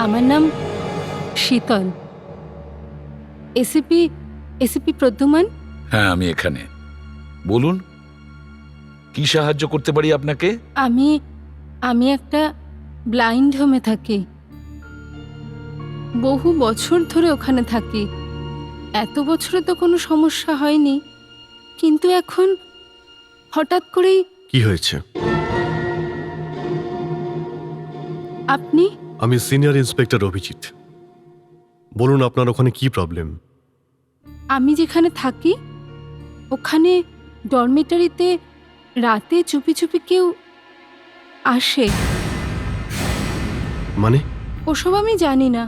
আমার নাম Sheetal. ACP ACP Pradyuman. হ্যাঁ, আমি এখানে। বলুন, কি সাহায্য করতে পারি আপনাকে? আমি আমি একটা ব্লাইন্ড হোমে থাকি। বহু বছর ধরে ওখানে থাকি। এত বছরে তো কোনো সমস্যা হয়নি, কিন্তু এখন হঠাৎ করেই। কি হয়েছে? আপনি? আমি সিনিয়র ইন্সপেক্টর অভিজিৎ। বলুন আপনার ওখানে কি প্রবলেম? আমি যেখানে থাকি ওখানে ডরমিটারিতে রাতে চুপি চুপি কেউ আসে। মানে? ওসব আমি জানি না,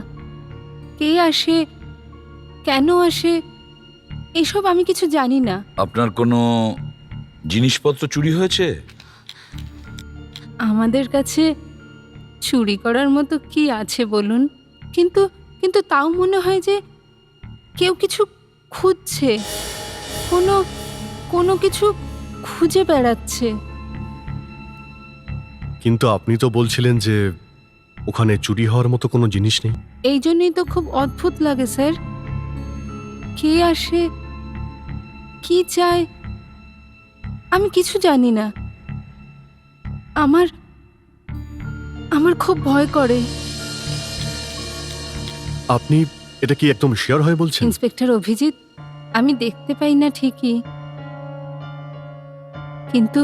কে আসে, কেন আসে, এসব আমি কিছু জানি না। আপনার কোনো জিনিসপত্র চুরি হয়েছে? আমাদের কাছে চুরি করার মতো কি আছে বলুন? কিন্তু কিন্তু তাও মনে হয় যে কেউ কিছু খুঁজছে, কোনো কোনো কিছু খুঁজে বেড়াচ্ছে। কিন্তু আপনি তো বলছিলেন যে ওখানে চুরি হওয়ার মতো কোনো জিনিস নেই। এই জন্যই তো খুব অদ্ভুত লাগে স্যার। কে আসে, কি চায়, আমি কিছু জানি না। আমার আমার খুব ভয় করে। আপনি এটা কি একদম শিওর হয়ে বলছেন? ইন্সপেক্টর অভিজিৎ, আমি দেখতে পাই না ঠিকই, কিন্তু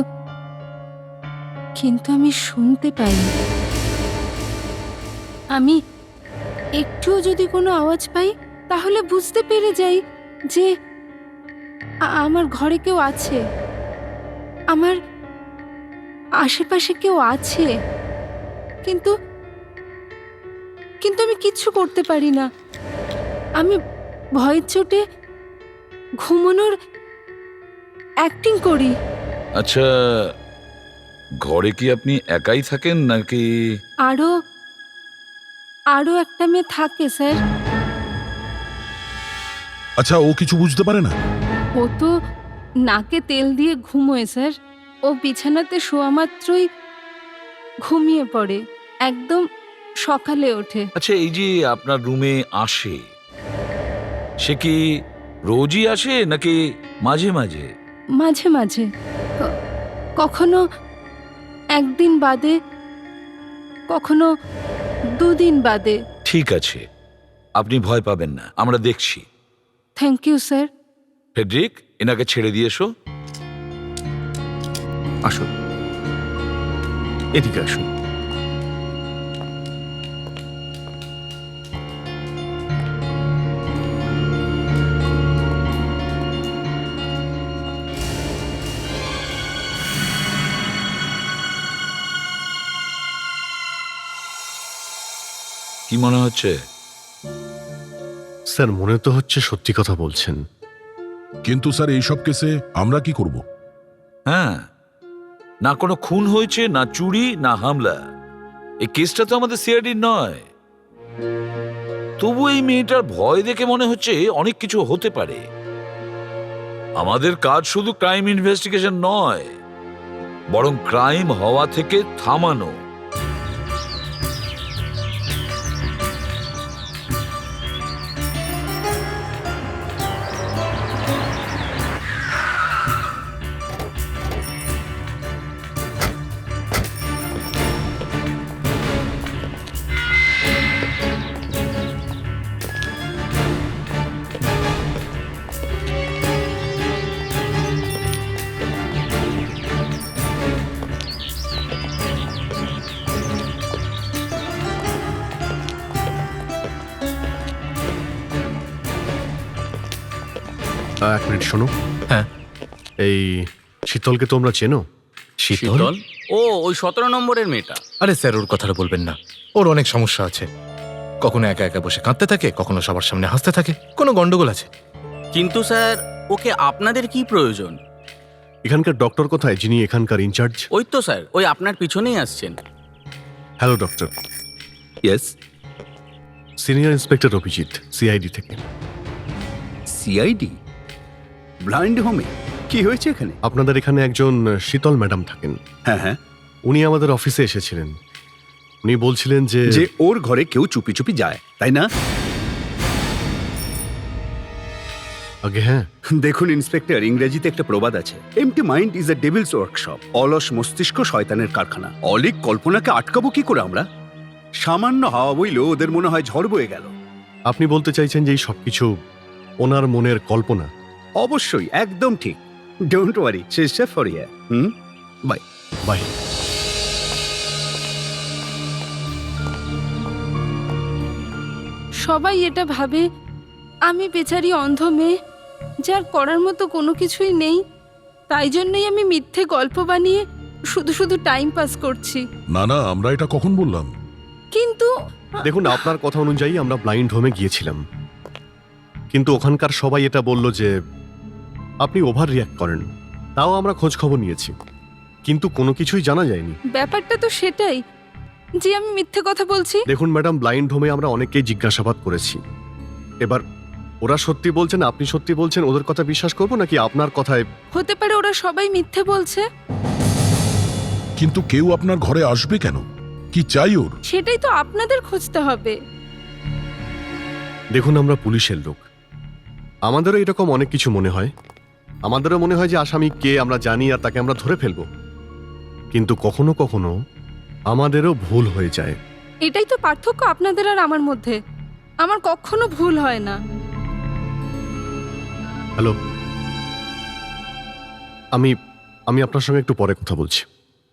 কিন্তু আমি শুনতে পাই। আমি একটুও যদি কোনো আওয়াজ পাই তাহলে বুঝতে পেরে যাই যে আমার ঘরে কেউ আছে, আমার আশেপাশে কেউ আছে, কিন্তু কিন্তু আমি কিচ্ছু করতে পারি না। আমি ভয়ের চোটে ঘুমানোর অ্যাক্টিং করি। আচ্ছা, ঘরে কি আপনি একাই থাকেন নাকি? আরো আরো একটা মেয়ে থাকে স্যার। আচ্ছা, ও কিছু বুঝতে পারে না? ও তো নাকে তেল দিয়ে ঘুমোয় স্যার। ও বিছানাতে শোয়া মাত্রই ঘুমিয়ে পড়ে, একদম সকালে ওঠে। আচ্ছা, এই যে আপনার রুমে আসে, সে কি রোজই আসে নাকি মাঝে মাঝে? মাঝে মাঝে, কখনো একদিন বাদে, কখনো দুদিন বাদে। ঠিক আছে, আপনি ভয় পাবেন না, আমরা দেখছি। Thank you sir. ফেডরিক, এনাকে ছেড়ে দিয়ে এসো। আসুন, এদিকে আসুন। কি মনে হচ্ছে? স্যার, মনে তো হচ্ছে সত্যি কথা বলছেন। কিন্তু স্যার, এইসব কেসে আমরা কি করব? হ্যাঁ, না কোনো খুন হয়েছে, না চুরি, না হামলা। এই কেসটা তো আমাদের সিআইডি নয়। তবু এই মেয়েটার ভয় দেখে মনে হচ্ছে অনেক কিছু হতে পারে। আমাদের কাজ শুধু ক্রাইম ইনভেস্টিগেশন নয়, বরং ক্রাইম হওয়া থেকে থামানো। এক মিনিট শোনো। হ্যাঁ। এই শীতলকে তোমরা চেনো? শীতল? ও ওই 17 নম্বরের মেয়েটা। আরে স্যার, ওর কথাটা বলবেন না। ওর অনেক সমস্যা আছে। কখনো একা একা বসে কাঁদতে থাকে, কখনো সবার সামনে হাসতে থাকে। কোনো গন্ডগোল আছে? কিন্তু স্যার, ওকে আপনাদের কি প্রয়োজন? এখানকার ডক্টর কোথায়, যিনি এখানকার ইনচার্জ? ওই তো স্যার, ওই আপনার পিছনেই আসছেন। Hello doctor. Yes. Senior inspector Abhijit, CID থেকে। সিআইডি? ব্লাইন্ড হোমে কি হয়েছে এখানে? আপনাদের এখানে একজন শীতল ম্যাডাম থাকেন। হ্যাঁ হ্যাঁ। উনি আমাদের অফিসে এসেছিলেন। উনি বলছিলেন যে যে ওর ঘরে কেউ চুপি চুপি যায়, তাই না? আগে হ্যাঁ, দেখুন ইন্সপেক্টর, ইংরেজিতে একটা প্রবাদ আছে, empty mind is a devil's workshop. অলস মস্তিষ্ক শয়তানের কারখানা। অলিক কল্পনাকে আটকাবো কি করে আমরা? সামান্য হাওয়া বইলেও ওদের মনে হয় ঝড় বয়ে গেল। আপনি বলতে চাইছেন যে এই সবকিছু ওনার মনের কল্পনা? অবশ্যই, একদম ঠিক। ডোন্ট ওয়ারি, চেষ্টা ফর ইয়ার। বাই। বাই। সবাই এটা ভাবে আমি বেচারি অন্ধ মেয়ে, যার করার মতো কোনো কিছুই নেই। তাই জন্যই আমি মিথ্যে গল্প বানিয়ে শুধু শুধু টাইম পাস করছি। না না, আমরা এটা কখন বললাম? কিন্তু দেখুন, আপনার কথা অনুযায়ী আমরা ব্লাইন্ড হোমে গিয়েছিলাম, কিন্তু ওখানকার সবাই এটা বলল যে আপনি ওভার রিয়াক্ট করেন। তাও আমরা খোঁজ খবর নিয়েছি, কিন্তু কোনো কিছুই জানা যায়নি। ব্যাপারটা তো সেটাই যে আমি মিথ্যে কথা বলছি। দেখুন ম্যাডাম, ব্লাইন্ড হোমে আমরা অনেককেই জিজ্ঞাসাবাদ করেছি। এবার ওরা সত্যি বলছেন, আপনি সত্যি বলছেন, ওদের কথা বিশ্বাস করবো নাকি আপনার কথায়? হতে পারে ওরা সবাই মিথ্যে বলছে। কিন্তু কেউ আপনার ঘরে আসবে কেন? কি চাই ওর? সেটাই তো আপনাদের খুঁজতে হবে। দেখুন, আমরা পুলিশের লোক, আমাদেরও এরকম অনেক কিছু মনে হয়। আমাদেরও মনে হয় যে আসামি কে আমরা জানি আর তাকে আমরা ধরে ফেলবো, কিন্তু কখনো কখনো আমাদেরও ভুল হয়ে যায়। এটাই তো পার্থক্য আপনাদের আর আমার মধ্যে। আমার কখনো ভুল হয় না। হ্যালো, আমি আমি আপনার সঙ্গে একটু পরে কথা বলছি,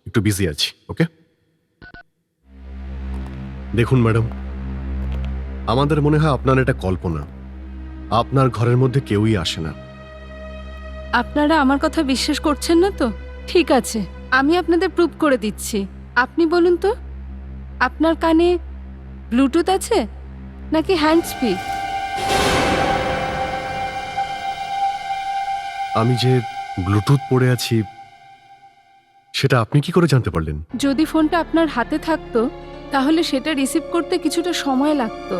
একটু বিজি আছি। ওকে? দেখুন ম্যাডাম, আমাদের মনে হয় আপনার এটা কল্পনা। আপনার ঘরের মধ্যে কেউই আসে না। আপনারা আমার কথা বিশ্বাস করছেন না তো? ঠিক আছে, আমি আপনাদের প্রুভ করে দিচ্ছি। আপনি বলুন তো, আপনার কানে ব্লুটুথ আছে নাকি হ্যান্ডস্ফ্রি? আমি যে ব্লুটুথ পরে আছি সেটা আপনি কি করে জানতে পারলেন? যদি ফোনটা আপনার হাতে থাকতো তাহলে সেটা রিসিভ করতে কিছুটা সময় লাগতো।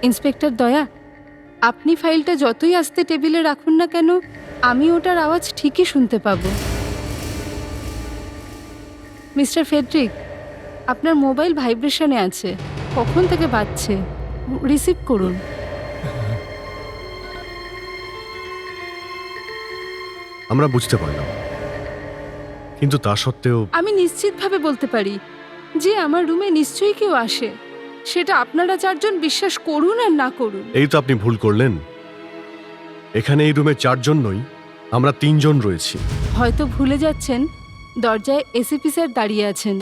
ইন্সপেক্টর দয়া, আপনি ফাইলটা যতই আস্তে টেবিলে রাখুন না কেন, আমি ওটার আওয়াজ ঠিকই শুনতে পাবো। মিস্টার ফেডরিক, আপনার মোবাইল ভাইব্রেশনে আছে, কখন থেকে বাজছে, রিসিভ করুন। আমরা বুঝতে পারলাম, কিন্তু তা সত্ত্বেও আমি নিশ্চিতভাবে বলতে পারি যে আমার রুমে নিশ্চয়ই কেউ আসে। সেটা আপনারা চারজন বিশ্বাস করুন আর না করুন। এই তো আপনি ভুল করলেন। এখানে এই রুমে 4 জন নই, আমরা 3 জন রয়েছি। হয়তো ভুলে যাচ্ছেন, দরজায় এসিপি স্যার দাঁড়িয়ে আছেন।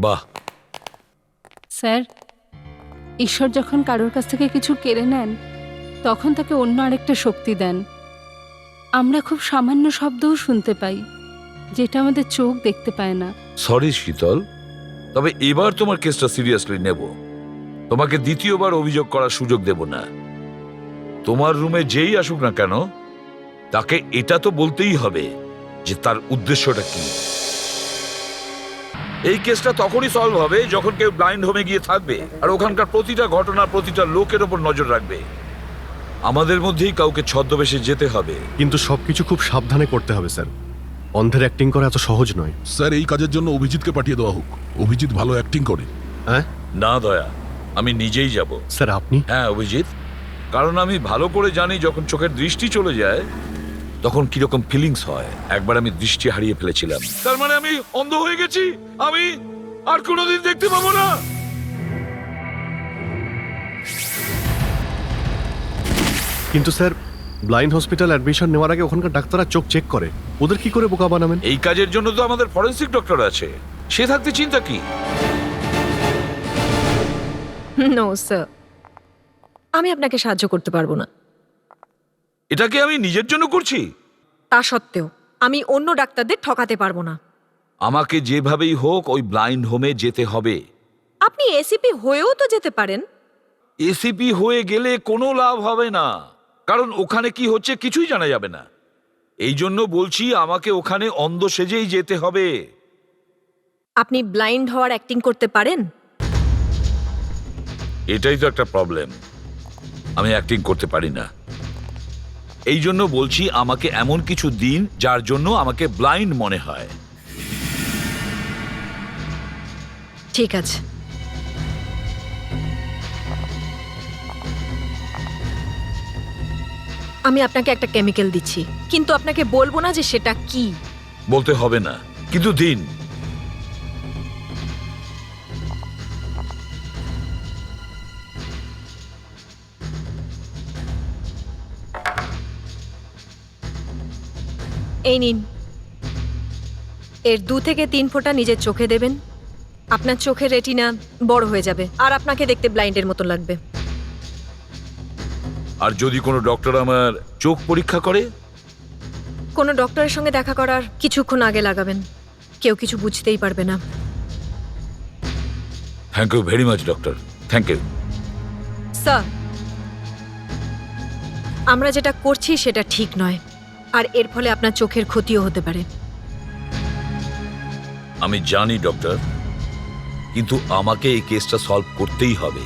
বাহ, স্যার, ঈশ্বর যখন কারোর কাছ থেকে কিছু কেড়ে নেন তখন তাকে অন্য আরেকটা শক্তি দেন। আমরা খুব সামান্য শব্দও শুনতে পাই, যেটা আমাদের চোখ দেখতে পায় না। সরি শীতল, তবে এবার তোমার কেসটা সিরিয়াসলি নেব। তোমাকে দ্বিতীয়বার অভিযোগ করার সুযোগ দেব না। তোমার রুমে যেই আসুক না কেন, তাকে এটা তো বলতেই হবে যে তার উদ্দেশ্যটা কি। এই কেসটা তখনই সলভ হবে যখন কেউ ব্লাইন্ড হোমে গিয়ে থাকবে আর ওখানকার প্রতিটা ঘটনা, প্রতিটা লোকের ওপর নজর রাখবে। আমাদের মধ্যেই কাউকে ছদ্মবেশে যেতে হবে। কিন্তু সবকিছু খুব সাবধানে করতে হবে স্যার। অন্ধের অ্যাক্টিং করা এত সহজ নয়। স্যার, এই কাজের জন্য অভিজিৎকে পাঠিয়ে দেওয়া হোক। অভিজিৎ ভালো অ্যাক্টিং করে। হ্যাঁ না দয়া, আমি নিজেই যাব। স্যার, আপনি? হ্যাঁ অভিজিৎ, কারণ আমি ভালো করে জানি যখন চোখের দৃষ্টি চলে যায় তখন কিরকম ফিলিংস হয়। একবার আমি দৃষ্টি হারিয়ে ফেলেছিলাম, তার মানে আমি অন্ধ হয়ে গেছি। আমি আর কোনোদিন দেখতে পাবো না। কিন্তু স্যার, ব্লাইন্ড হসপিটাল অ্যাডমিশন নেওয়ার আগে ওখানকার ডাক্তাররা চোখ চেক করে, ওদের কি করে বোকা বানাবেন? এই কাজের জন্য তো আমাদের ফরেনসিক ডক্টর আছে, সে থাকতে চিন্তা কি? নো স্যার, আমি আপনাকে সাহায্য করতে পারবো না। এটাকে আমি নিজের জন্য করছি। তা সত্ত্বেও আমি অন্য ডাক্তারদের ঠকাতে পারবো না। আমাকে যেভাবেই হোক ওই ব্লাইন্ড হোমে যেতে হবে। আপনি এসিপি হয়েও তো যেতে পারেন। এসিপি হয়ে গেলে কোনো লাভ হবে না, কারণ ওখানে কি হচ্ছে কিছুই জানা যাবে না। এই জন্য বলছি আমাকে ওখানে অন্ধ সেজেই যেতে হবে। আপনি ব্লাইন্ড হওয়ার অ্যাক্টিং করতে পারেন? এটাই তো একটা প্রবলেম, আমি অ্যাক্টিং করতে পারি না। এই জন্য বলছি আমাকে এমন কিছু দিন যার জন্য আমাকে ব্লাইন্ড মনে হয়। ঠিক আছে, আমি আপনাকে একটা কেমিক্যাল দিচ্ছি, কিন্তু আপনাকে বলবো না যে সেটা কি। বলতে হবে না, কিন্তু দিন। এই নিন, এর 2 থেকে 3 ফোঁটা নিজের চোখে দেবেন। আপনার চোখের রেটিনা বড় হয়ে যাবে আর আপনাকে দেখতে ব্লাইন্ডের মতো লাগবে। আর যদি কোনো ডক্টর আমার চোখ পরীক্ষা করে? কোনো ডক্টরের সঙ্গে দেখা করার কিছুক্ষণ আগে লাগাবেন, কেউ কিছু বুঝতেই পারবে না। Thank you very much doctor, thank you. Sir, আমরা যেটা করছি সেটা ঠিক নয়, আর এর ফলে আপনার চোখের ক্ষতিও হতে পারে। আমি জানি ডক্টর, কিন্তু আমাকে এই কেসটা সলভ করতেই হবে।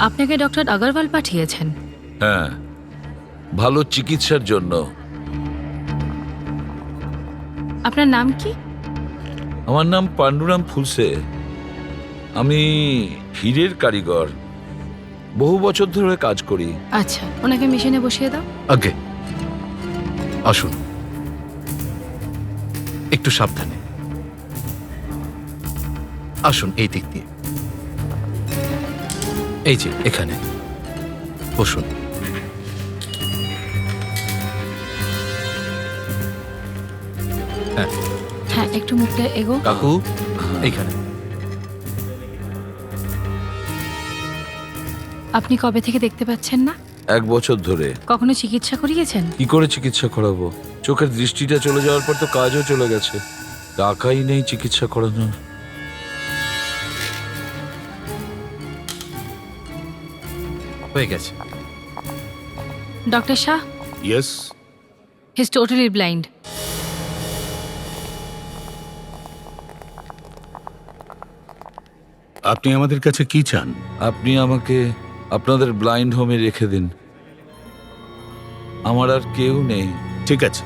আপনাকে ডক্টর আগরওয়াল পাঠিয়েছেন? হ্যাঁ, ভালো চিকিৎসার জন্য। আপনার নাম কি? আমার নাম পান্ডুরাম ফুলসে। আমি হীরের কারিগর, বহু বছর ধরে কাজ করি। আচ্ছা, ওনাকে মেশিনে বসিয়ে দাও। আগে আসুন, একটু সাবধানে আসুন, এই দিক দিয়ে। এই যে এখানে বসুন। হ্যাঁ হ্যাঁ, একটু মুখটা এগো। কাকু, এইখানে। আপনি কবে থেকে দেখতে পাচ্ছেন না? 1 বছর ধরে। কখনো চিকিৎসা করিয়েছেন? কি করে চিকিৎসা করাবো? চোখের দৃষ্টিটা চলে যাওয়ার পর তো কাজও চলে গেছে, টাকাই নেই চিকিৎসা করানোর। হয়ে গেছে। Doctor Shah, yes. He is totally blind. আপনি আমাদের কাছে কি চান? আপনি আমাকে আপনাদের ব্লাইন্ড হোমে রেখে দিন, আমার আর কেউ নেই। ঠিক আছে,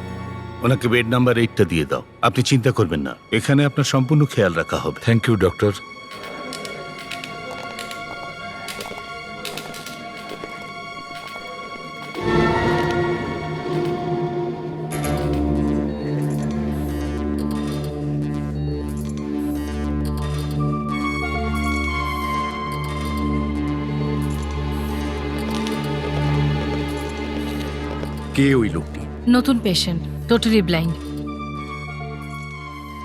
ওনাকে বেড নাম্বার 8টা দিয়ে দাও। আপনি চিন্তা করবেন না, এখানে আপনার সম্পূর্ণ খেয়াল রাখা হবে। Thank you doctor. কে ওই লোকটি? নতুন patient, totally blind.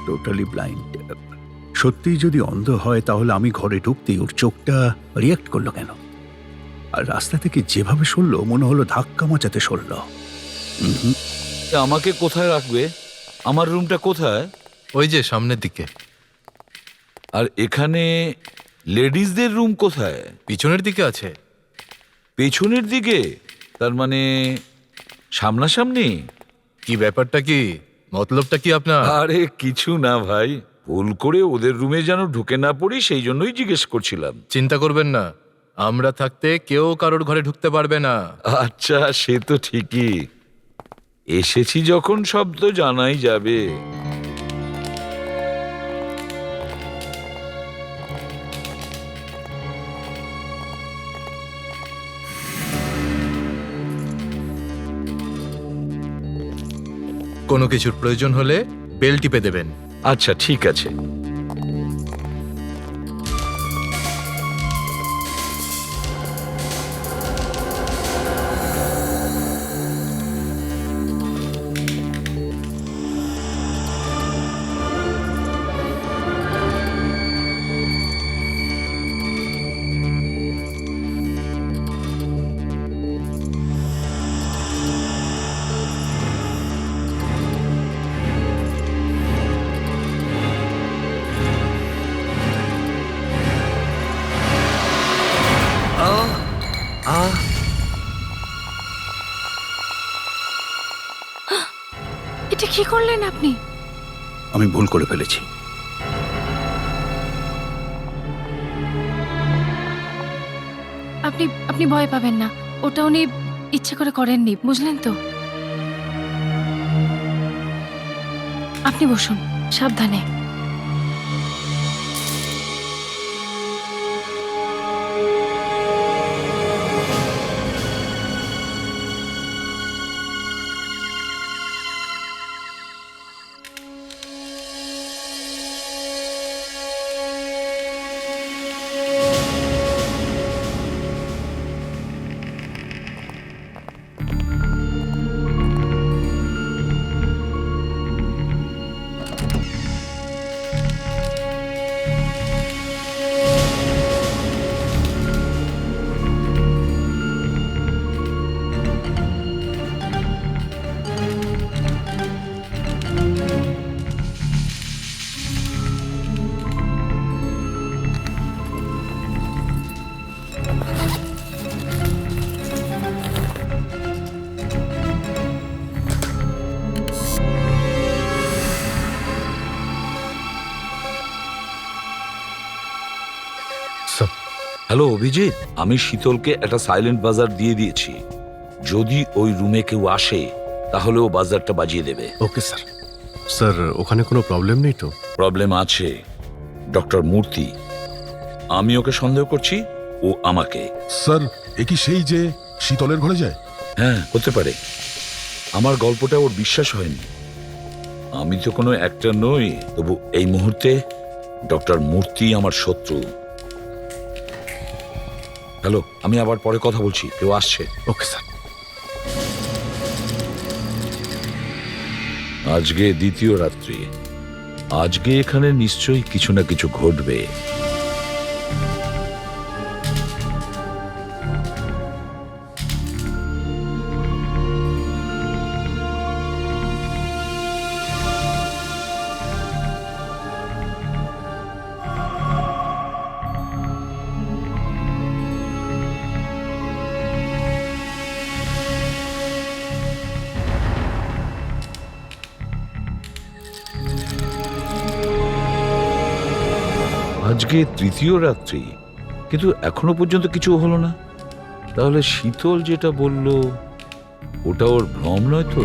Totally blind? সত্যিই যদি অন্ধ হয় তাহলে আমি ঘরে ঢুকতেই ওর চোখটা রিয়াক্ট করলো কেন? আর রাস্তা থেকে যেভাবে সরলো মনে হলো ধাক্কা মাচাতে সরলো। আমাকে কোথায় রাখবে? আমার রুমটা কোথায়? ওই যে সামনের দিকে। আর এখানে লেডিসদের রুম কোথায়? পিছনের দিকে আছে। পেছনের দিকে? তার মানে সামনাসামনি? কি ব্যাপারটা, কি মতলবটা কি আপনার? আরে কিছু না ভাই, ভুল করে ওদের রুমে যেন ঢুকে না পড়ি সেই জন্যই জিজ্ঞেস করছিলাম। চিন্তা করবেন না, আমরা থাকতে কেউ কারোর ঘরে ঢুকতে পারবে না। আচ্ছা, সে তো ঠিকই, এসেছি যখন সব তো জানাই যাবে। কোনো কিছুর প্রয়োজন হলে বেল টিপে দেবেন। আচ্ছা ঠিক আছে। এটা কি করলেন আপনি? আমি ভুল করে ফেলেছি। আপনি আপনি ভয় পাবেন না, ওটা উনি ইচ্ছে করে করেননি, বুঝলেন তো? আপনি বসুন, সাবধানে। হ্যালো অভিজিৎ, আমি শীতলকে একটা সাইলেন্ট বাজার দিয়ে দিয়েছি। যদি ওই রুমে কেউ আসে তাহলে ও বাজারটা বাজিয়ে দেবে। Okay sir. স্যার ওখানে কোনো প্রবলেম নেই তো? প্রবলেম আছে, ডক্টর মূর্তি। আমি ওকে সন্দেহ করছি, ও আমাকে। স্যার এ কি সেই যে শীতলের ঘরে যায়? হ্যাঁ, হতে পারে। আমার গল্পটা ওর বিশ্বাস হয়নি। আমি তো কোনো অ্যাক্টর নই, তবু এই মুহূর্তে ডক্টর মূর্তি আমার শত্রু। হ্যালো, আমি আবার পরে কথা বলছি, কেউ আসছে। Okay sir. আজকে দ্বিতীয় রাত্রি, আজকে এখানে নিশ্চয়ই কিছু না কিছু ঘটবে। আজকে তৃতীয় রাত্রি, কিন্তু এখনো পর্যন্ত কিছু হলো না। তাহলে শীতল যেটা বলল ওটা ওর ভ্রম নয় তো?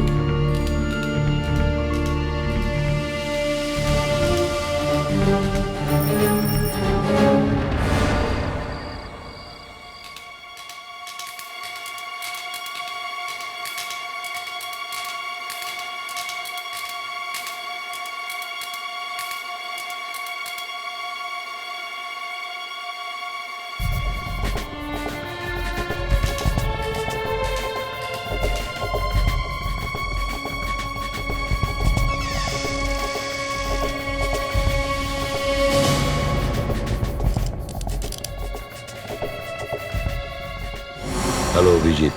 হ্যালো অভিজিৎ।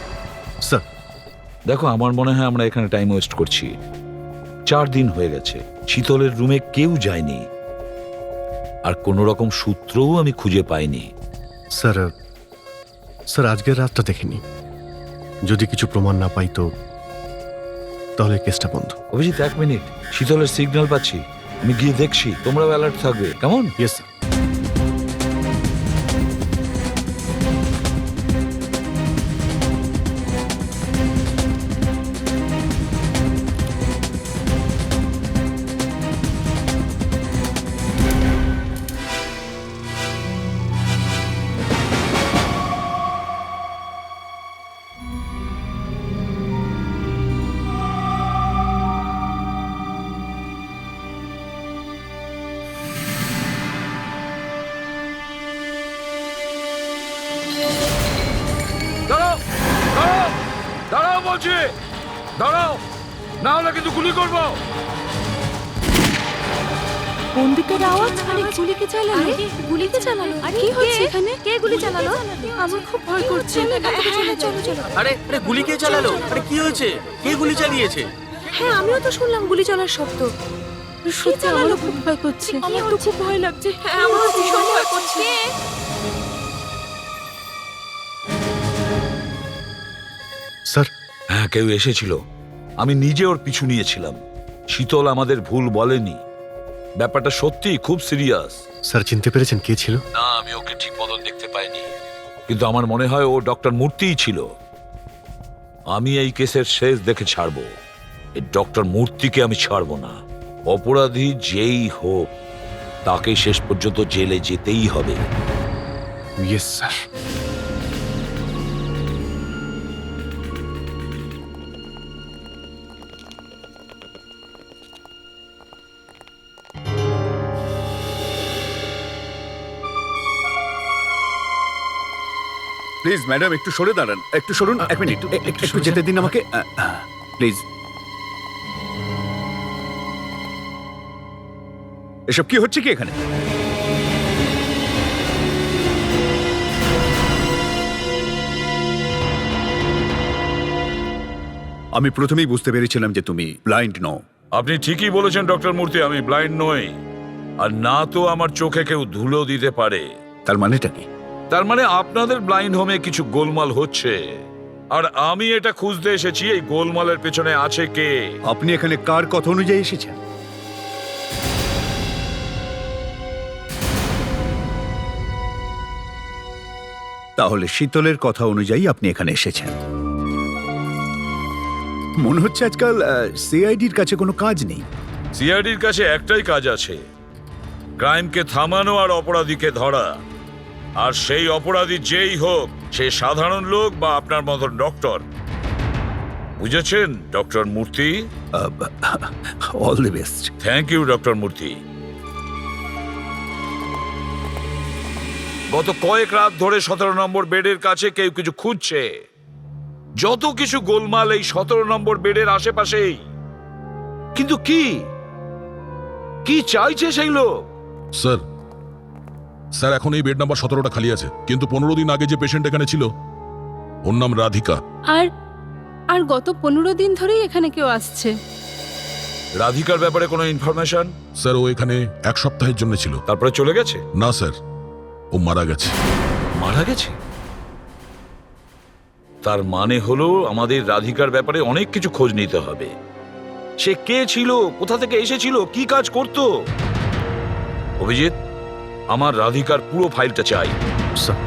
স্যার দেখো, আমার মনে হয় আমরা এখানে টাইম ওয়েস্ট করছি। 4 দিন হয়ে গেছে, শীতলের রুমে কেউ যায়নি, আর কোনো রকম সূত্রও আমি খুঁজে পাইনি। স্যার স্যার আজকের রাতটা দেখিনি। যদি কিছু প্রমাণ না পাই তো তাহলে কেসটা বন্ধ। অভিজিৎ, 1 মিনিট, শীতলের সিগন্যাল পাচ্ছি, আমি গিয়ে দেখছি। তোমরাও অ্যালার্ট থাকবে, কেমন? Yes sir. দাঁড়াও, দাঁড়াও, দাঁড়াও বলছি, দাঁড়াও, না হলে কিন্তু গুলি করবো। বন্দুকের আওয়াজ, আরে গুলিকে চালালো, গুলিকে চালালো। কি হচ্ছে এখানে? কে গুলি চালালো? আমার খুব ভয় করছে। চলো চলো। আরে আরে গুলি কে চালালো? আরে কি হয়েছে? কে গুলি চালিয়েছে? হ্যাঁ আমিও তো শুনলাম গুলি চলার শব্দ। সত্যি আমারও খুব ভয় করছে। আমার তো খুব ভয় লাগছে। হ্যাঁ আমারও ভীষণ ভয় করছে। স্যার হ্যাঁ, কেউ এসেছিল, আমি নিজে ওর পিছু নিয়েছিলাম। শীতল আমাদের ভুল বলেনি, ব্যাপারটা সত্যি খুব সিরিয়াস। স্যার চিনতে পেরেছেন কে ছিল? না, আমি ওকে ঠিক মতন দেখতে পাইনি, কিন্তু আমার মনে হয় ও ডক্টর মূর্তিই ছিল। আমি এই কেসের শেষ দেখে ছাড়বো, এই ডক্টর মূর্তিকে আমি ছাড়বো না। অপরাধী যেই হোক তাকে শেষ পর্যন্ত জেলে যেতেই হবে। Yes sir. প্লিজ ম্যাডাম একটু সরে দাঁড়ান, একটু সরুন, এক মিনিট, একটু যেতে দিন আমাকে প্লিজ। এসব কি হচ্ছে কি এখানে? আমি প্রথমেই বুঝতে পেরেছিলাম যে তুমি ব্লাইন্ড নও। আপনি ঠিকই বলেছেন ডক্টর মূর্তি, আমি ব্লাইন্ড নই, আর না তো আমার চোখে কেউ ধুলো দিতে পারে। তার মানেটা কি? তার মানে আপনাদের ব্লাইন্ড হোমে কিছু গোলমাল হচ্ছে, আর আমি এটা খুঁজতে এসেছি এই গোলমালের পেছনে আছে কে। আপনি এখানে কার কথা অনুযায়ী এসেছেন? তাহলে শীতলের কথা অনুযায়ী আপনি এখানে এসেছেন। মনে হচ্ছে আজকাল সিআইডির কাছে কোনো কাজ নেই। সিআইডির কাছে একটাই কাজ আছে, ক্রাইমকে থামানো আর অপরাধীকে ধরা। আর সেই অপরাধী যেই হোক, সে সাধারণ লোক বা আপনার মতন ডক্টর। বুঝেছেন doctor Murthy? All the best. Thank you doctor Murthy. গত কয়েক রাত ধরে 17 নম্বর বেডের কাছে কেউ কিছু খুঁজছে। যত কিছু গোলমাল এই 17 নম্বর বেডের আশেপাশেই। কিন্তু কি কি চাইছে সেই লোক? স্যার স্যার এখন এই বেড নাম্বার 17টা খালি আছে, কিন্তু 15 দিন আগে যে পেশেন্ট এখানে ছিল ওর নাম রাধিকা। আর আর গত 15 দিন ধরেই এখানে কেউ আসছে। রাধিকার ব্যাপারে কোনো ইনফরমেশন? স্যার ও এখানে 1 সপ্তাহের জন্য ছিল। তারপরে চলে গেছে? না স্যার, ও মারা গেছে। মারা গেছে? তার মানে হলো আমাদের রাধিকার ব্যাপারে অনেক কিছু খোঁজ নিতে হবে। সে কে ছিল, কোথা থেকে এসেছিল, কি কাজ করত। অভিজিৎ, আমার রাধিকার পুরো ফাইলটা চাই। স্যার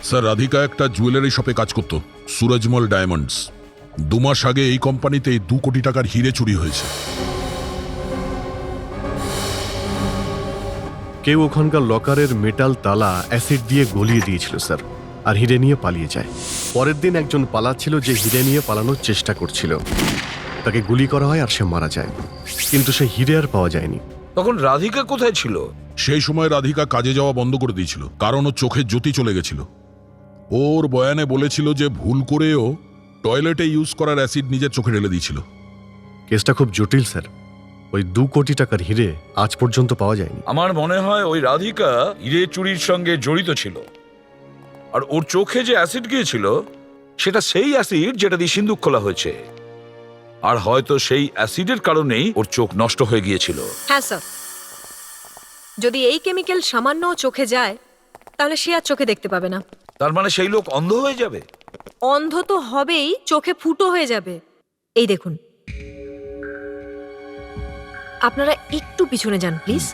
স্যার রাধিকা একটা জুয়েলারি শপে কাজ করত, সুরজমল ডায়মন্ডস। 2 মাস আগে এই কোম্পানিতে 2 কোটি টাকার হিরে চুরি হয়েছে। কেউ ওখানকার লকারের মেটাল তালা অ্যাসিড দিয়ে গলিয়ে দিয়েছিল স্যার, আর হিরে নিয়ে পালিয়ে যায়। পরের দিন একজন পালাচ্ছিল যে হিরে নিয়ে পালানোর চেষ্টা করছিল, তাকে গুলি করা হয় আর সে মারা যায়, কিন্তু সে হিরে আর পাওয়া যায়নি। তখন রাধিকা কোথায় ছিল? সেই সময় রাধিকা কাজে যাওয়া বন্ধ করে দিয়েছিল, কারণ ওর চোখের জ্যোতি চলে গেছিল। ওর বয়ানে বলেছিল যে ভুল করেও টয়লেটে ইউজ করার অ্যাসিড নিজের চোখে ঢেলে দিয়েছিল। কেসটা খুব জটিল স্যার, ওই 2 কোটি টাকার হিরে আজ পর্যন্ত পাওয়া যায়নি। আমার মনে হয় ওই রাধিকা হিরে চুরির সঙ্গে জড়িত ছিল, আর ওর চোখে যে অ্যাসিড গিয়েছিল সেটা সেই অ্যাসিড যেটা দিয়ে সিন্দুক খোলা হয়েছে, আর হয়তো সেই অ্যাসিডের কারণেই ওর চোখ নষ্ট হয়ে গিয়েছিল। হ্যাঁ স্যার, যদি এই কেমিক্যাল সামান্য চোখে যায় তাহলে সে আর চোখে দেখতে পাবে না। তার মানে সেই লোক অন্ধ হয়ে যাবে? অন্ধ তো হবেই, চোখে ফুটো হয়ে যাবে। এই দেখুন, আপনারা একটু পিছনে যান প্লিজ।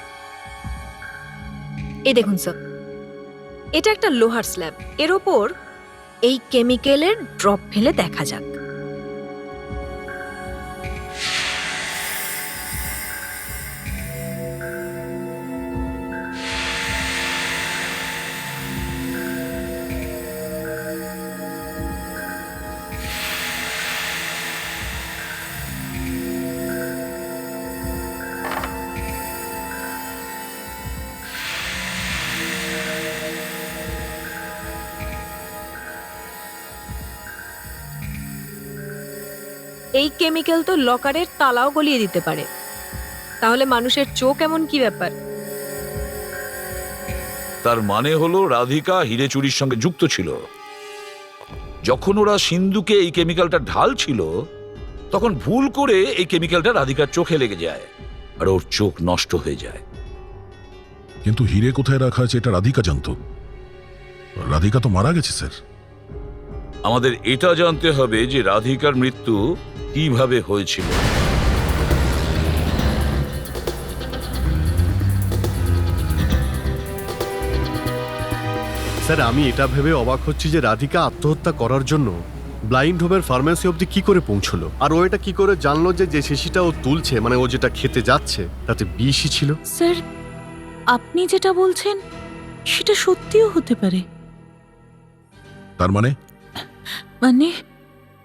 এই দেখুন স্যার, এটা একটা লোহার স্ল্যাব, এর ওপর এই কেমিক্যালের ড্রপ ফেলে দেখা যাক। এই কেমিক্যাল তো লকারের তালাও গলিয়ে দিতে পারে, তাহলে মানুষের চোখ এমন কি ব্যাপার? তার মানে হলো রাধিকা হিরে চুরির সঙ্গে যুক্ত ছিল। যখন ওরা সিন্ধুকে এই কেমিক্যালটা ঢালছিল তখন ভুল করে এই কেমিক্যালটা রাধিকার চোখে লেগে যায় আর ওর চোখ নষ্ট হয়ে যায়। কিন্তু হিরে কোথায় রাখা আছে এটা রাধিকা জানতো। রাধিকা তো মারা গেছে স্যার। আমাদের এটা জানতে হবে যে রাধিকার মৃত্যু কিভাবে হয়েছিল। স্যার আমি এটা ভেবে অবাক হচ্ছি যে রাধিকা আত্মহত্যা করার জন্য ব্লাইন্ড হোমের ফার্মেসি অবধি কি করে পৌঁছলো, আর ও এটা কি করে জানলো যে যে শিশিটা ও তুলছে, মানে ও যেটা খেতে যাচ্ছে তাতে বিষই ছিল? স্যার, আপনি যেটা বলছেন সেটা সত্যিও হতে পারে। তার মানে মানে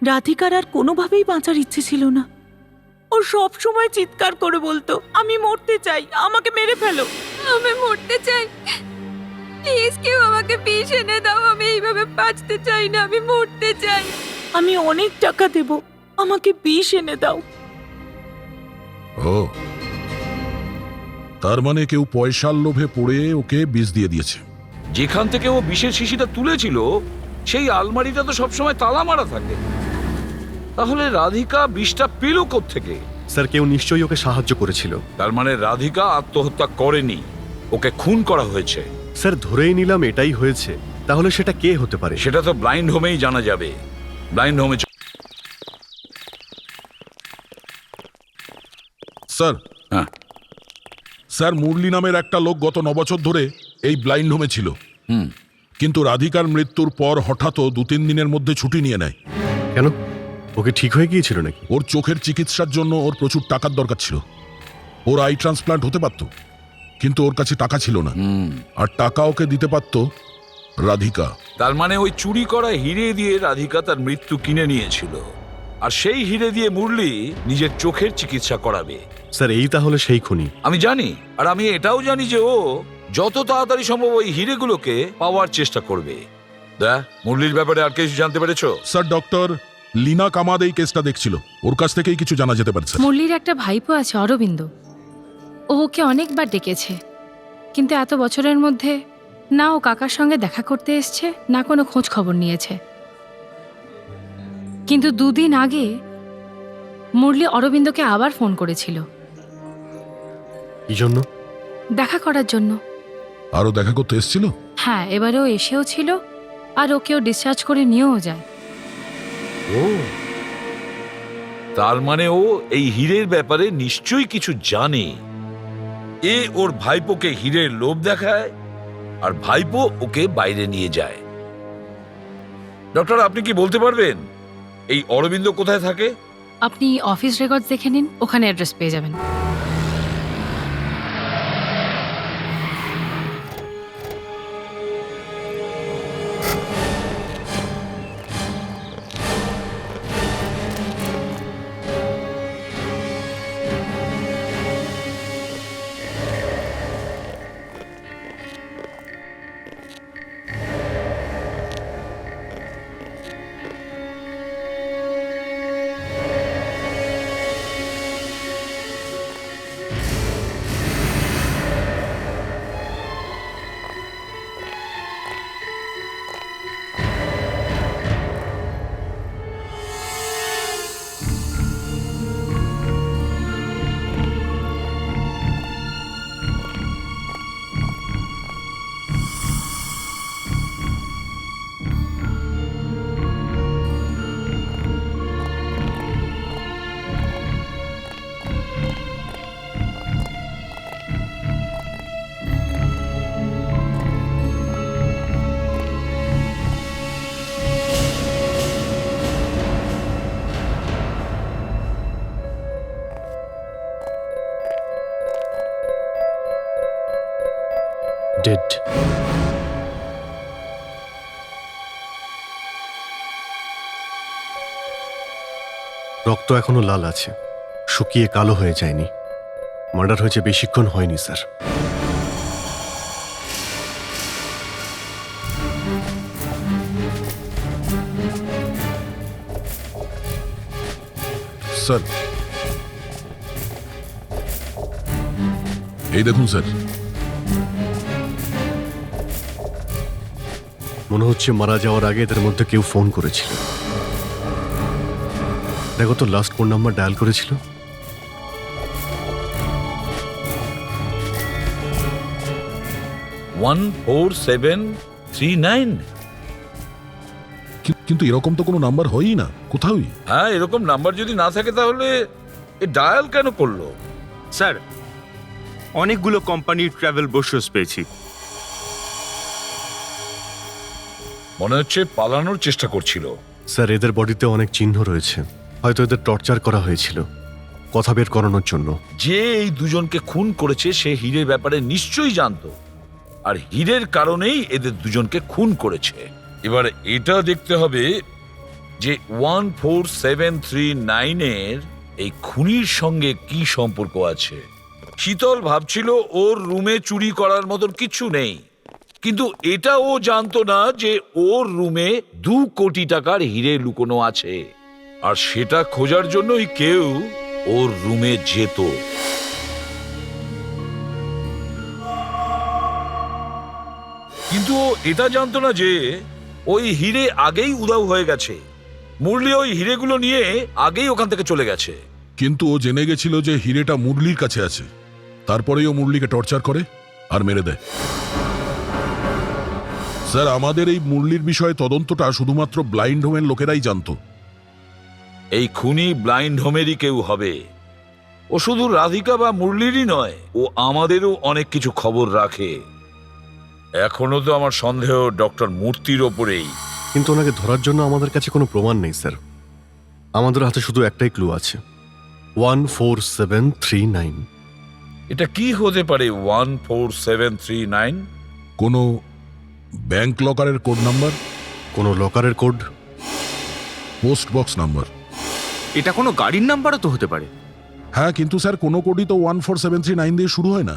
রাধিকার আর কোনোভাবেই বাঁচার ইচ্ছে ছিল না। ও সব সময় চিৎকার করে বলতো, আমি মরতে চাই, আমাকে মেরে ফেলো। আমি মরতে চাই, প্লিজ কেউ আমাকে বিষ এনে দাও, আমি এইভাবে বাঁচতে চাই না, আমি মরতে চাই। আমি অনেক টাকা দেব, আমাকে বিষ এনে দাও। ও, তার মানে কেউ পয়সার লোভে পড়ে ওকে বিষ দিয়ে দিয়েছে। যেখান থেকে ও বিষের শিশিটা তুলেছিল সেই আলমারিটা তো সবসময় তালা মারা থাকে। তাহলে রাধিকা বিষটা পেল কোত্থেকে? স্যার কেউ নিশ্চয়ই ওকে সাহায্য করেছিল। তার মানে রাধিকা আত্মহত্যা করেনি, ওকে খুন করা হয়েছে। স্যার ধরেই নিলাম এটাই হয়েছে, তাহলে সেটা কে হতে পারে? সেটা তো ব্লাইন্ড হোমেই জানা যাবে। ব্লাইন্ড হোমে স্যার, হ্যাঁ স্যার মুরলি নামের একটা লোক গত 9 বছর ধরে এই ব্লাইন্ড হোমে ছিল। হুম কিন্তু রাধিকার মৃত্যুর পর হঠাৎ 2-3 দিনের মধ্যে ছুটি নিয়ে নেয়। কেন? ওকে ঠিক হয়ে গিয়েছিল নাকি? ওর চোখের চিকিৎসার জন্য ওর প্রচুর টাকার দরকার ছিল। ওর আই ট্রান্সপ্লান্ট হতে পারত, কিন্তু ওর কাছে টাকা ছিল না। আর টাকা ওকে দিতে পারত রাধিকা। তার মানে ওই চুরি করা হিরে দিয়ে রাধিকা তার মৃত্যু কিনে নিয়েছিল, আর সেই হিরে দিয়ে মুরলি নিজের চোখের চিকিৎসা করাবে। স্যার এই তাহলে সেই খুনি? আমি জানি, আর আমি এটাও জানি যে ও যত তাড়াতাড়ি সম্ভব ওই হিরেগুলোকে পাওয়ার চেষ্টা করবে। মুরলির ব্যাপারে আর কিছু জানতে পেরেছো? স্যার ডক্টর লীনা কামাদ এই কেসটা দেখছিল, ওর কাছ থেকেই কিছু জানা যেতে পারে স্যার। মুরলির একটা ভাইপো আছে অরবিন্দ, ও ওকে অনেকবার ডেকেছে, কিন্তু এত বছরের মধ্যে না ও কাকার সঙ্গে দেখা করতে এসছে না কোনো খোঁজ খবর নিয়েছে। কিন্তু 2 দিন আগে মুরলি অরবিন্দকে আবার ফোন করেছিল কি জন্য? দেখা করার জন্য। আরো দেখা করতে এসেছিল? হ্যাঁ, এবারেও এসেও ছিল, আর ওকেও ডিসচার্জ করে নিয়েও যায়। ও, তার মানে ও এই হীরের ব্যাপারে নিশ্চয়ই কিছু জানে। এ ওর ভাইপোকে হীরের লোভ দেখায় আর ভাইপো ওকে বাইরে নিয়ে যায়। ডক্টর আপনি কি বলতে পারবেন এই অরবিন্দ কোথায় থাকে? আপনি অফিস রেকর্ডস দেখে নিন, ওখানে অ্যাড্রেস পেয়ে যাবেন। ডেড। রক্ত এখনো লাল আছে, শুকিয়ে কালো হয়ে যায়নি। মার্ডার হয়েছে বেশিক্ষণ হয়নি স্যার। স্যার এই দেখুন স্যার, মনে হচ্ছে মারা যাওয়ার আগে এদের মধ্যে কেউ ফোন করেছিল। দেখো তো লাস্ট কোন নাম্বার ডায়াল করেছিল। One four seven three nine. কিন্তু এরকম তো কোনো নাম্বার হয়ই না কোথাওই। হ্যাঁ, এরকম নাম্বার যদি না থাকে তাহলে এ ডায়াল কেন করলো? স্যার, অনেকগুলো কোম্পানির ট্রাভেল ব্রোশার্স পেয়েছি। মনে হচ্ছে পালানোর চেষ্টা করছিল। স্যার, এদের বডিতে অনেক চিহ্ন রয়েছে, হয়তো এদের টর্চার করা হয়েছিল কথা বের করানোর জন্য। যে এই দুজনকে খুন করেছে সে হীরের ব্যাপারে নিশ্চয়ই জানতো, আর হীরের কারণেই এদের দুজনকে খুন করেছে। এবার এটা দেখতে হবে যে 14739 এর এই খুনির সঙ্গে কি সম্পর্ক আছে। শীতল ভাবছিল ওর রুমে চুরি করার মতন কিছু নেই, কিন্তু এটা ও জানতো না যে ওর রুমে 2 কোটি টাকার হীরে লুকোনো আছে, আর সেটা খোঁজার জন্যই কেউ ওর রুমে যেত। কিন্তু ও এটা জানতো না যে ওই হীরে আগেই উধাও হয়ে গেছে। মুরলি ওই হীরেগুলো নিয়ে আগেই ওখান থেকে চলে গেছে। কিন্তু ও জেনে গেছিল যে হিরেটা মুরলির কাছে আছে, তারপরেই ও মুরলিকে টর্চার করে আর মেরে দেয়। স্যার, আমাদের এই মুরলির বিষয়ে তদন্তটা শুধুমাত্র ব্লাইন্ড হোমের লোকেরাই জানতো। এই খুনি ব্লাইন্ড হোমেরই কেউ হবে। ও শুধু রাধিকা বা মুরলিরই নয়, ও আমাদেরও অনেক কিছু খবর রাখে। এখনো তো আমার সন্দেহ ডক্টর মূর্তির ওপরেই। কিন্তু ওনাকে ধরার জন্য আমাদের কাছে কোনো প্রমাণ নেই স্যার। আমাদের হাতে শুধু একটাই ক্লু আছে, 14739। এটা কি হতে পারে 14739? কোনো ব্যাংক লকারের কোড নাম্বার, কোনো লকারের কোড, পোস্ট বক্স নাম্বার। এটা কোনো গাড়ির নাম্বারও তো হতে পারে। হ্যাঁ, কিন্তু স্যার কোনো কোডই তো 14739 দিয়ে শুরু হয় না।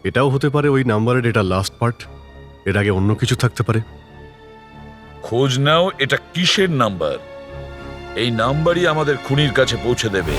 এটাও হতে পারে ওই নাম্বারের এটা লাস্ট পার্ট, এর আগে অন্য কিছু থাকতে পারে। খোঁজ নাও এটা কিসের নাম্বার। এই নাম্বারই আমাদের খুনির কাছে পৌঁছে দেবে।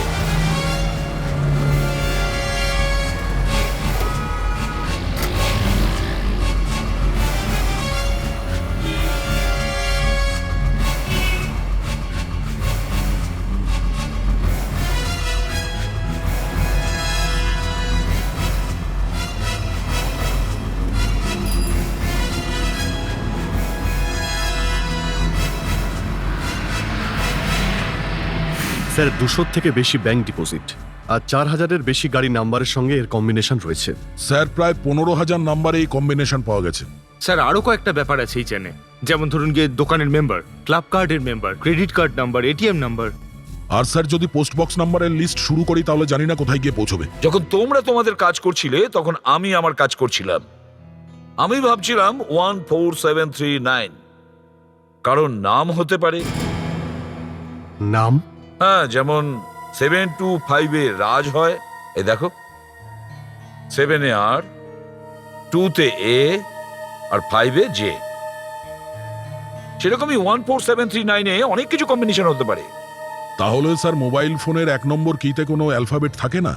স্যার, 200 থেকে বেশি ব্যাংক ডিপোজিট আর 4000-এর বেশি গাড়ি নাম্বারের সঙ্গে এর কম্বিনেশন রয়েছে। স্যার, প্রায় 15,000 নাম্বারে এই কম্বিনেশন পাওয়া গেছে। স্যার, আরো কয়েকটা ব্যাপার আছে এই চেনে, যেমন ধরুন গিয়ে দোকানের মেম্বার, ক্লাব কার্ডের member, credit card number, ATM number. আর স্যার, যদি পোস্ট বক্স নাম্বারের লিস্ট শুরু করি তাহলে জানি না কোথায় গিয়ে পৌঁছবে। যখন তোমরা তোমাদের কাজ করছিলে তখন আমি আমার কাজ করছিলাম। আমি ভাবছিলাম 14739, কারণ নাম হতে পারে। নাম? হ্যাঁ, যেমন 725-এ রাজ হয়, এই দেখো, 7-এ আর, 2-তে এ, আর 5-এ জে। সেরকমই 14739-এ অনেক কিছু কম্বিনেশন হতে পারে। তাহলে স্যার, মোবাইল ফোনের 1 নম্বর কিতে কোনো অ্যালফাবেট থাকে না?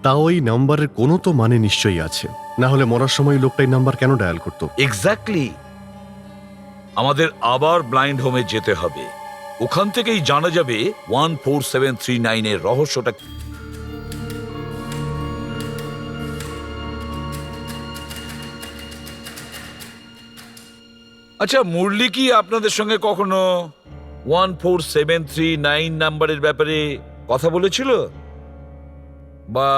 তাও এই নাম্বারের কোনো তো মানে নিশ্চয়ই আছে, না হলে মরার সময় লোকটাই নাম্বার কেন ডায়াল করতো? এক্স্যাক্টলি। আমাদের আবার ব্লাইন্ড হোমে যেতে হবে, ওখান থেকেই জানা যাবে 14739-এর রহস্যটা। আচ্ছা, মুরলি কি আপনাদের সঙ্গে কখনো 14739 নাম্বারের ব্যাপারে কথা বলেছিল? বা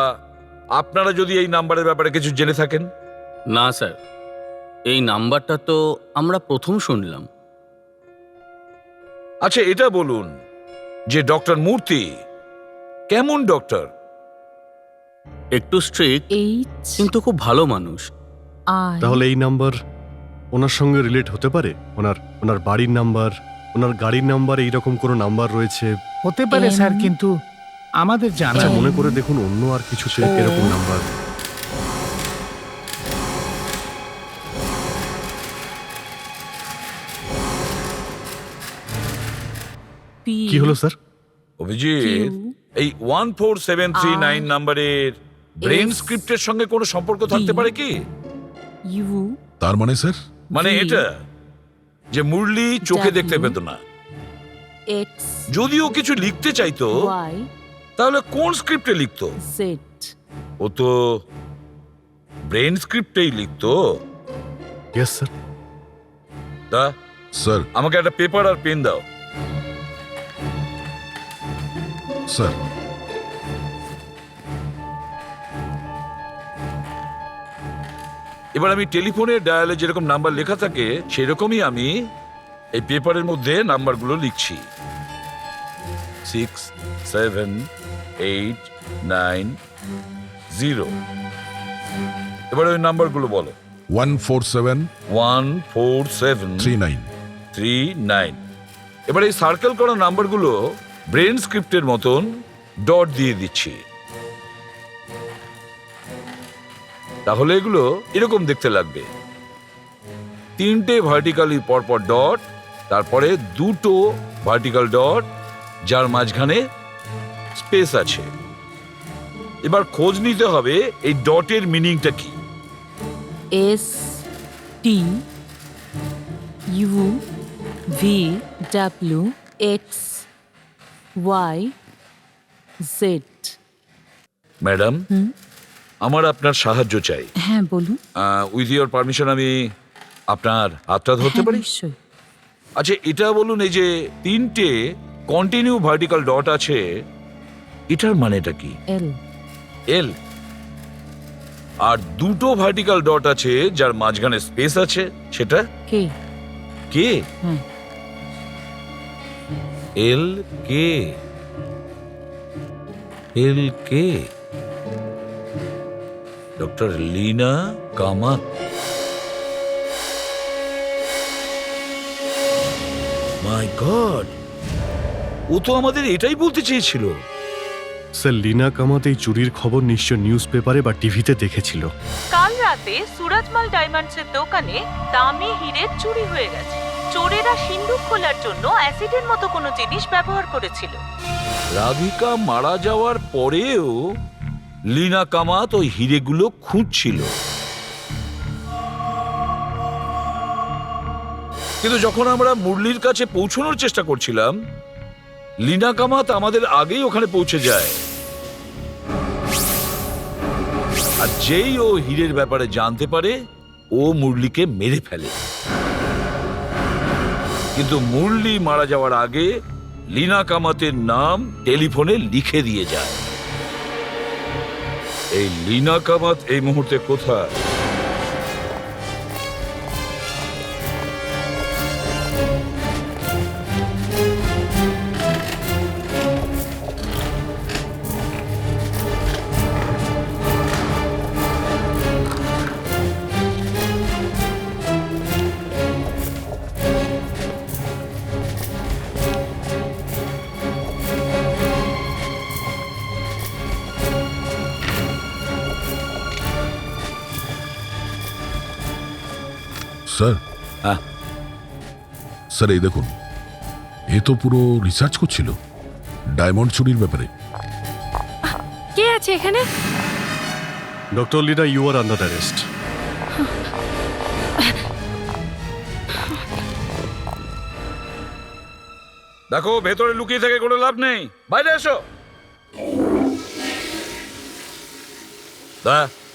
আপনারা যদি এই নাম্বারের ব্যাপারে কিছু জেনে থাকেন? না স্যার, এই নাম্বারটা তো আমরা প্রথম শুনলাম। আচ্ছা, এটা বলুন যে ডক্টর মূর্তি কেমন ডক্টর? একটু স্ট্রিক্ট, H কিন্তু খুব ভালো মানুষ। I তাহলে এই নাম্বার ওনার সঙ্গে রিলেট হতে পারে? ওনার বাড়ির নাম্বার, ওনার গাড়ির নাম্বার, এইরকম কোনো নাম্বার রয়েছে? হতে পারে স্যার, M কিন্তু আমাদের জানা আচ্ছা, নেই। মনে করে দেখুন অন্য আর কিছুতে এরকম নাম্বার। P কি হলো স্যার? অভিজিৎ, Q এই 14739 নাম্বারের ব্রেন S স্ক্রিপ্টের সঙ্গে কোনো সম্পর্ক থাকতে D পারে কি? U তার মানে স্যার, মানে V এটা যে মুরলি চোখে দেখতে পেত না। এক্স যদিও কিছু লিখতে চাইতো ওয়াই তাহলে কোন স্ক্রিপ্টে লিখতো? জেড। ও তো ব্রেন স্ক্রিপ্টেই লিখতো। Yes sir. তা স্যার আমাকে একটা পেপার আর পেন দাও। স্যার এবার আমি টেলিফোনে ডায়ালে যেরকম নাম্বার লেখা থাকে সেরকমই আমি এই পেপারের মধ্যে নাম্বারগুলো লিখছি। 6, 7, 8, 9, 0। এবার ওই নাম্বারগুলো বলো। 14739। 14739। এবার এই সার্কেল করা নাম্বারগুলো ব্রেন স্ক্রিপ্টের মতন ডট দিয়ে দিচ্ছি। তাহলে এগুলো এরকম দেখতে লাগবে। 3টে ভার্টিক্যালি পরপর ডট, তারপরে 2টো ভার্টিক্যাল ডট যার মাঝখানে স্পেস আছে। এবার খোঁজ নিতে হবে এই ডটের মিনিংটা কি। S T U V W X Y Z. Madam, আমার আপনার সাহায্য চাই। হ্যাঁ বলুন। উইথ ইওর পারমিশন আমি আপনার হাতটা ধরতে পারি? নিশ্চয়ই। আচ্ছা, এটা বলুন, এই যে 3টে কন্টিনিউ ভার্টিক্যাল ডট আছে, এটার মানেটা কি? এল। এল। আর 2টো ভার্টিক্যাল ডট আছে যার মাঝখানে স্পেস আছে, সেটা কে। কে? হ্যাঁ। এল কে। এল কে। ডক্টর লীনা কামাত। মাই গড, ও তো আমাদের এটাই বলতে চেয়েছিল। স্যার, লীনা কামাত এই চুরির খবর নিশ্চয় নিউজ পেপারে বা টিভিতে দেখেছিল। কাল রাতে সুরজমাল ডায়মন্ডসের দোকানে দামি হীরের চুরি হয়ে গেছে। চোরেরা সিন্দুক খোলার জন্য অ্যাসিডের মতো কোনো জিনিস ব্যবহার করেছিল। রাধিকা মারা যাওয়ার পরেও লীনা কামাত ওই হিরেগুলো খুঁজছিল। কিন্তু যখন আমরা মুরলির কাছে পৌঁছানোর চেষ্টা করছিলাম, লীনা কামাত আমাদের আগেই ওখানে পৌঁছে যায়। আর যেই ও হীরের ব্যাপারে জানতে পারে, ও মুরলিকে মেরে ফেলে। কিন্তু মুরলি মারা যাওয়ার আগে লীনা কামাতের নাম টেলিফোনে লিখে দিয়ে যায়। এই লীনা কামাত এই মুহূর্তে কোথায়? স্যার। হ্যাঁ স্যার, এই দেখুন, এ তো পুরো রিসার্চ করছিল ডায়মন্ড চুরির ব্যাপারে। কে আছে এখানে? Doctor Leena, you are under arrest. দেখো, ভেতরে লুকিয়ে থেকে কোনো লাভ নেই, বাইরে এসো।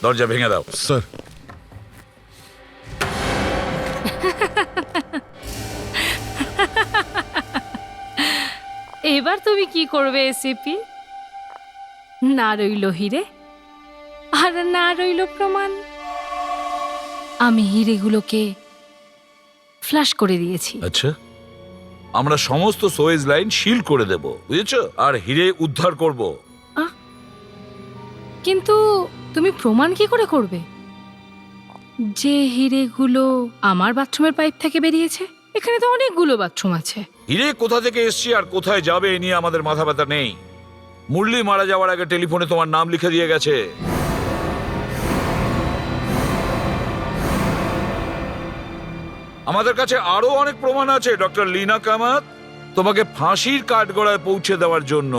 দরজা ভেঙে দাও। স্যার। এবার তুমি কি করবে এসিপি? না রইল হিরে, আর না রইল প্রমাণ। আমি হিরেগুলোকে ফ্ল্যাশ করে দিয়েছি। আচ্ছা, আমরা সমস্ত সোয়েজ লাইন শিল করে দেব, বুঝেছো? আর হিরে উদ্ধার করব। কিন্তু তুমি প্রমাণ কি করে করবে যে হিরেগুলো আমার বাথরুমের পাইপ থেকে বেরিয়েছে? এখানে তো অনেকগুলো বাথরুম আছে। হিরে কোথা থেকে এসছে আর কোথায় যাবে এ নিয়ে আমাদের মাথা ব্যথা নেই। মুরলি মারা যাওয়ার আগে টেলিফোনে তোমার নাম লিখে দিয়ে গেছে। আমাদের কাছে আরো অনেক প্রমাণ আছে ডক্টর লীনা কামাত, তোমাকে ফাঁসির কাঠগড়ায় পৌঁছে দেওয়ার জন্য।